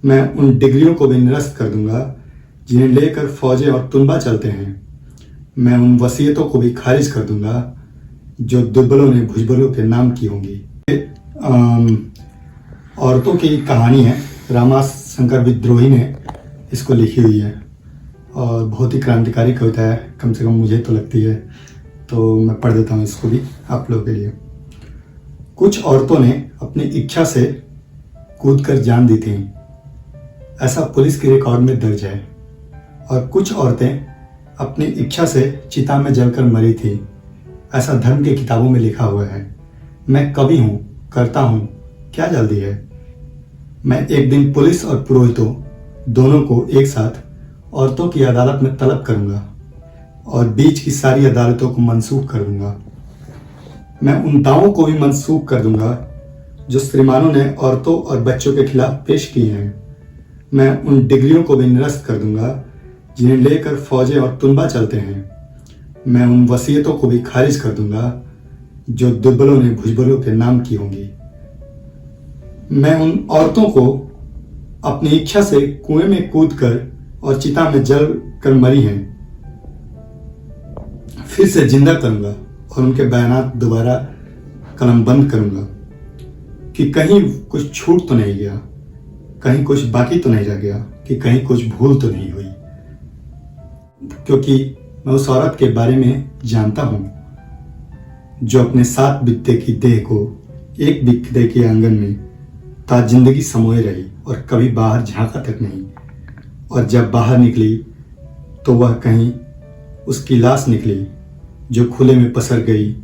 मैं उन डिग्रियों को भी निरस्त कर दूंगा जिन्हें लेकर फौजें और तुनबा चलते हैं। मैं उन वसीयतों को भी खारिज कर दूंगा जो दुर्बलों ने भुजबलों के नाम की होंगी। औरतों की कहानी है, रामाशंकर विद्रोही ने इसको लिखी हुई है और बहुत ही क्रांतिकारी कविता है, कम से कम मुझे तो लगती है। तो मैं पढ़ देता हूँ इसको भी आप लोगों के लिए। कुछ औरतों ने अपनी इच्छा से कूदकर जान दी थी, ऐसा पुलिस के रिकॉर्ड में दर्ज है। और कुछ औरतें अपनी इच्छा से चिता में जलकर मरी थी, ऐसा धर्म की किताबों में लिखा हुआ है। मैं कवि हूँ, करता हूँ, क्या जल्दी है। मैं एक दिन पुलिस और पुरोहितों दोनों को एक साथ औरतों की अदालत में तलब करूंगा और बीच की सारी अदालतों को मंसूख कर दूंगा। मैं उन दावों को भी मंसूख कर दूंगा जो श्रीमानों ने औरतों और बच्चों के खिलाफ पेश किए हैं। मैं उन डिग्रियों को भी निरस्त कर दूंगा जिन्हें लेकर फौजें और तुनबा चलते हैं। मैं उन वसीयतों को भी खारिज कर दूंगा जो दुर्बलों ने भुजबलों के नाम की होंगी। मैं उन औरतों को अपनी इच्छा से कुएं में कूदकर और चिता में जल कर मरी हैं फिर से जिंदा करूंगा और उनके बयानात दोबारा कलमबंद करूंगा कि कहीं कुछ छूट तो नहीं गया, कहीं कुछ बाकी तो नहीं रह गया, कि कहीं कुछ भूल तो नहीं हुई। क्योंकि मैं उस औरत के बारे में जानता हूं जो अपने 7 बित्ते की देह को एक बित्ते के आंगन में ता जिंदगी समोए रही और कभी बाहर झांका तक नहीं। और जब बाहर निकली तो वह कहीं उसकी लाश निकली जो खुले में पसर गई,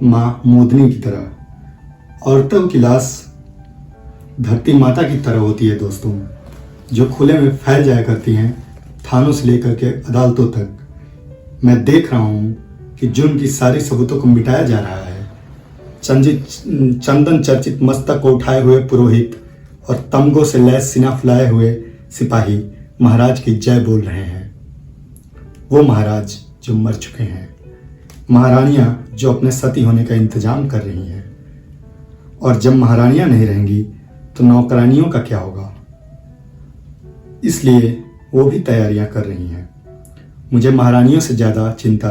माँ मोदनी की तरह। औरतों की लाश धरती माता की तरह होती है दोस्तों, जो खुले में फैल जाया करती हैं, थानों से लेकर के अदालतों तक। मैं देख रहा हूं कि जुर्म की सारी सबूतों को मिटाया जा रहा है। चंदन चर्चित मस्तक को उठाए हुए पुरोहित और तमगों से लैस सीना फुलाए हुए सिपाही महाराज की जय बोल रहे हैं। वो महाराज जो मर चुके हैं, महारानियां जो अपने सती होने का इंतजाम कर रही हैं। और जब महारानियां नहीं रहेंगी तो नौकरानियों का क्या होगा, इसलिए वो भी तैयारियां कर रही हैं। मुझे महारानियों से ज्यादा चिंता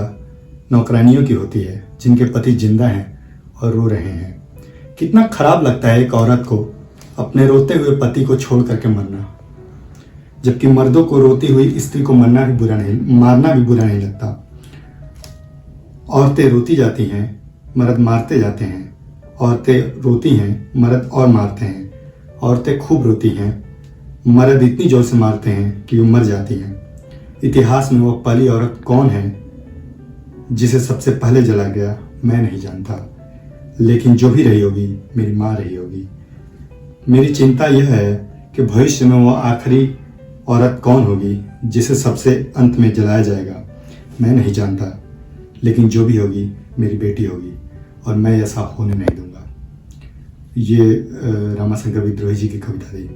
नौकरानियों की होती है जिनके पति जिंदा हैं और रो रहे हैं। कितना खराब लगता है एक औरत को अपने रोते हुए पति को छोड़ करके मरना, जबकि मर्दों को रोती हुई स्त्री को मारना भी बुरा नहीं लगता। औरतें रोती जाती हैं, मर्द मारते जाते हैं। औरतें रोती हैं, मर्द और मारते हैं। औरतें खूब रोती हैं, मर्द इतनी जोर से मारते हैं कि वो मर जाती हैं। इतिहास में वह पहली औरत कौन है जिसे सबसे पहले जला गया, मैं नहीं जानता, लेकिन जो भी रही होगी मेरी माँ रही होगी। मेरी चिंता यह है कि भविष्य में वह आखिरी औरत कौन होगी जिसे सबसे अंत में जलाया जाएगा, मैं नहीं जानता, लेकिन जो भी होगी मेरी बेटी होगी और मैं ऐसा होने नहीं दूंगा। ये रामाशंकर विद्रोही जी की कविता थी।